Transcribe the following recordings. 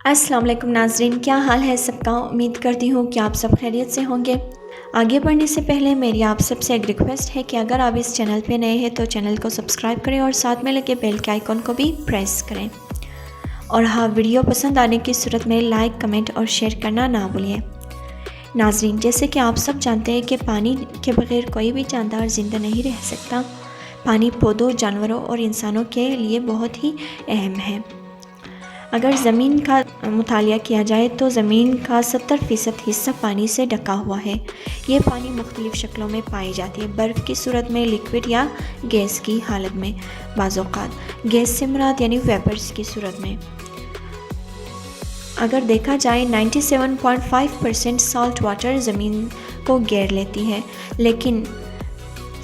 السلام علیکم ناظرین، کیا حال ہے سب کا؟ امید کرتی ہوں کہ آپ سب خیریت سے ہوں گے۔ آگے بڑھنے سے پہلے میری آپ سب سے ایک ریکویسٹ ہے کہ اگر آپ اس چینل پہ نئے ہیں تو چینل کو سبسکرائب کریں اور ساتھ میں لگے بیل کے آئیکن کو بھی پریس کریں، اور ہاں، ویڈیو پسند آنے کی صورت میں لائک، کمنٹ اور شیئر کرنا نہ بھولیں۔ ناظرین، جیسے کہ آپ سب جانتے ہیں کہ پانی کے بغیر کوئی بھی جاندار زندہ نہیں رہ سکتا۔ پانی پودوں، جانوروں اور انسانوں کے لیے بہت ہی اہم ہے۔ اگر زمین کا مطالعہ کیا جائے تو زمین کا 70% حصہ پانی سے ڈھکا ہوا ہے۔ یہ پانی مختلف شکلوں میں پائی جاتی ہے، برف کی صورت میں، لیکوڈ یا گیس کی حالت میں، بعض اوقات گیس سے مراد یعنی ویپرز کی صورت میں۔ اگر دیکھا جائے 97.5% سالٹ واٹر زمین کو گھیر لیتی ہے، لیکن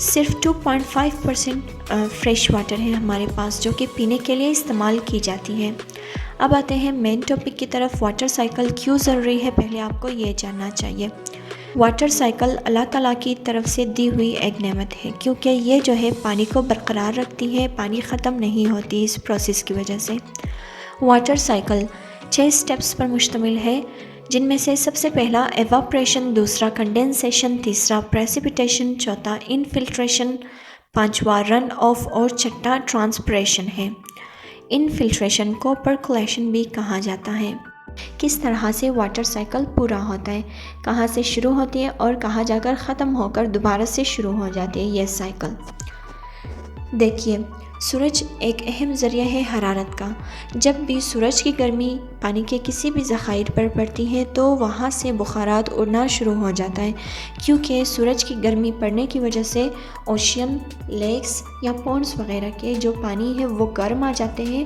صرف 2.5% فریش واٹر ہے ہمارے پاس جو کہ پینے کے لیے استعمال کی جاتی ہے۔ اب آتے ہیں مین ٹاپک کی طرف۔ واٹر سائیکل کیوں ضروری ہے، پہلے آپ کو یہ جاننا چاہیے۔ واٹر سائیکل اللہ تعالیٰ کی طرف سے دی ہوئی ایک نعمت ہے، کیونکہ یہ جو ہے پانی کو برقرار رکھتی ہے، پانی ختم نہیں ہوتی اس پروسیس کی وجہ سے۔ واٹر سائیکل 6 سٹیپس پر مشتمل ہے، جن میں سے سب سے پہلا ایواپریشن، دوسرا کنڈینسیشن، تیسرا پریسیپیٹیشن، چوتھا انفلٹریشن، پانچواں رن آف اور چھٹا ٹرانسپریشن ہے۔ انفلٹریشن کو پرکولیشن بھی کہا جاتا ہے۔ کس طرح سے واٹر سائیکل پورا ہوتا ہے، کہاں سے شروع ہوتی ہے اور کہاں جا کر ختم ہو کر دوبارہ سے شروع ہو جاتی ہے یہ سائیکل۔ دیکھیے، سورج ایک اہم ذریعہ ہے حرارت کا۔ جب بھی سورج کی گرمی پانی کے کسی بھی ذخائر پر پڑتی ہے تو وہاں سے بخارات اڑنا شروع ہو جاتا ہے، کیونکہ سورج کی گرمی پڑنے کی وجہ سے اوشین، لیکس یا پونڈز وغیرہ کے جو پانی ہے وہ گرم آ جاتے ہیں۔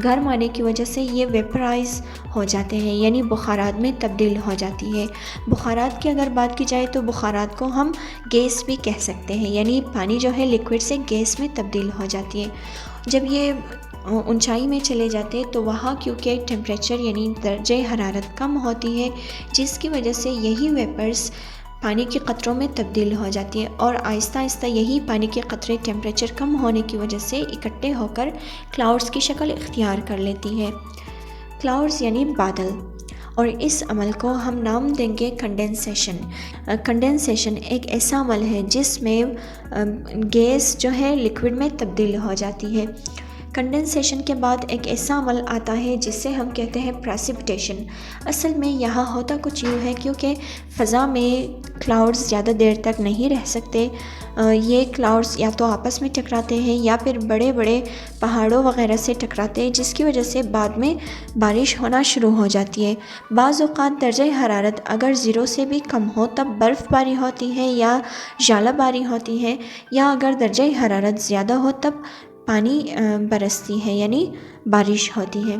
گرم آنے کی وجہ سے یہ ویپرائز ہو جاتے ہیں، یعنی بخارات میں تبدیل ہو جاتی ہے۔ بخارات کی اگر بات کی جائے تو بخارات کو ہم گیس بھی کہہ سکتے ہیں، یعنی پانی جو ہے لیکوڈ سے گیس میں تبدیل ہو جاتی ہے۔ جب یہ اونچائی میں چلے جاتے تو وہاں کیونکہ ٹیمپریچر یعنی درجہ حرارت کم ہوتی ہے، جس کی وجہ سے یہی ویپرز پانی کے قطروں میں تبدیل ہو جاتی ہے، اور آہستہ آہستہ یہی پانی کے قطرے ٹیمپریچر کم ہونے کی وجہ سے اکٹھے ہو کر کلاؤڈز کی شکل اختیار کر لیتی ہے۔ کلاؤڈز یعنی بادل، اور اس عمل کو ہم نام دیں گے کنڈینسیشن۔ کنڈینسیشن ایک ایسا عمل ہے جس میں گیس جو ہے لیکوڈ میں تبدیل ہو جاتی ہے۔ کنڈینسیشن کے بعد ایک ایسا عمل آتا ہے جسے ہم کہتے ہیں پریسیپیٹیشن۔ اصل میں یہاں ہوتا کچھ یوں ہے، کیونکہ فضا میں کلاؤڈز زیادہ دیر تک نہیں رہ سکتے، یہ کلاؤڈز یا تو آپس میں ٹکراتے ہیں یا پھر بڑے بڑے پہاڑوں وغیرہ سے ٹکراتے ہیں، جس کی وجہ سے بعد میں بارش ہونا شروع ہو جاتی ہے۔ بعض اوقات درجہ حرارت اگر 0 سے بھی کم ہو تب برف باری ہوتی ہے یا ژالہ باری ہوتی ہے، یا اگر درجہ حرارت زیادہ ہو تب پانی برستی ہے یعنی بارش ہوتی ہے۔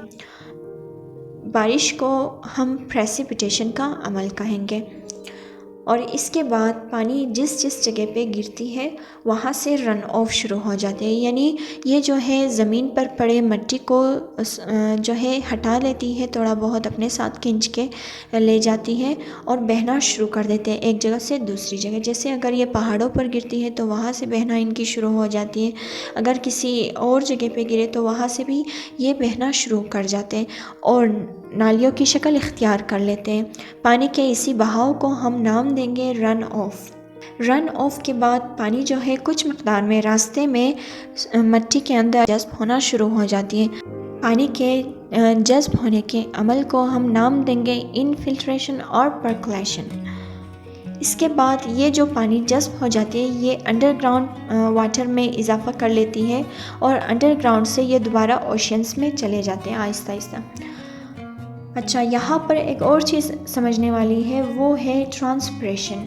بارش کو ہم پریسیپیٹیشن کا عمل کہیں گے، اور اس کے بعد پانی جس جگہ پہ گرتی ہے وہاں سے رن آف شروع ہو جاتے ہیں، یعنی یہ جو ہے زمین پر پڑے مٹی کو جو ہے ہٹا لیتی ہے، تھوڑا بہت اپنے ساتھ کھینچ کے لے جاتی ہے اور بہنا شروع کر دیتے ہیں ایک جگہ سے دوسری جگہ۔ جیسے اگر یہ پہاڑوں پر گرتی ہے تو وہاں سے بہنا ان کی شروع ہو جاتی ہے، اگر کسی اور جگہ پہ گرے تو وہاں سے بھی یہ بہنا شروع کر جاتے ہیں اور نالیوں کی شکل اختیار کر لیتے ہیں۔ پانی کے اسی بہاؤ کو ہم نام دیں گے رن آف۔ رن آف کے بعد پانی جو ہے کچھ مقدار میں راستے میں مٹی کے اندر جذب ہونا شروع ہو جاتی ہے۔ پانی کے جذب ہونے کے عمل کو ہم نام دیں گے انفلٹریشن اور پرکولیشن۔ اس کے بعد یہ جو پانی جذب ہو جاتی ہے یہ انڈر گراؤنڈ واٹر میں اضافہ کر لیتی ہے، اور انڈر گراؤنڈ سے یہ دوبارہ اوشینز میں چلے جاتے ہیں آہستہ آہستہ۔ اچھا، یہاں پر ایک اور چیز سمجھنے والی ہے، وہ ہے ٹرانسپریشن۔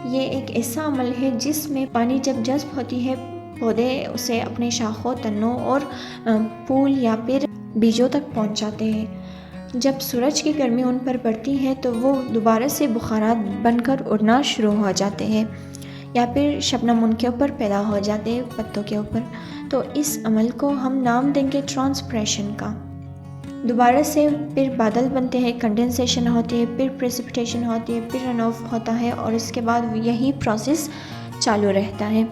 یہ ایک ایسا عمل ہے جس میں پانی جب جذب ہوتی ہے، پودے اسے اپنے شاخوں، تنوں اور پھول یا پھر بیجوں تک پہنچاتے ہیں۔ جب سورج کی گرمی ان پر پڑتی ہے تو وہ دوبارہ سے بخارات بن کر اڑنا شروع ہو جاتے ہیں، یا پھر شبنم ان کے اوپر پیدا ہو جاتے ہیں، پتوں کے اوپر۔ تو اس عمل کو ہم نام دیں گے ٹرانسپریشن کا۔ دوبارہ سے پھر بادل بنتے ہیں، کنڈینسیشن ہوتی ہے، پھر پریسیپیٹیشن ہوتی ہے، پھر رن آف ہوتا ہے، اور اس کے بعد یہی پروسیس چالو رہتا ہے۔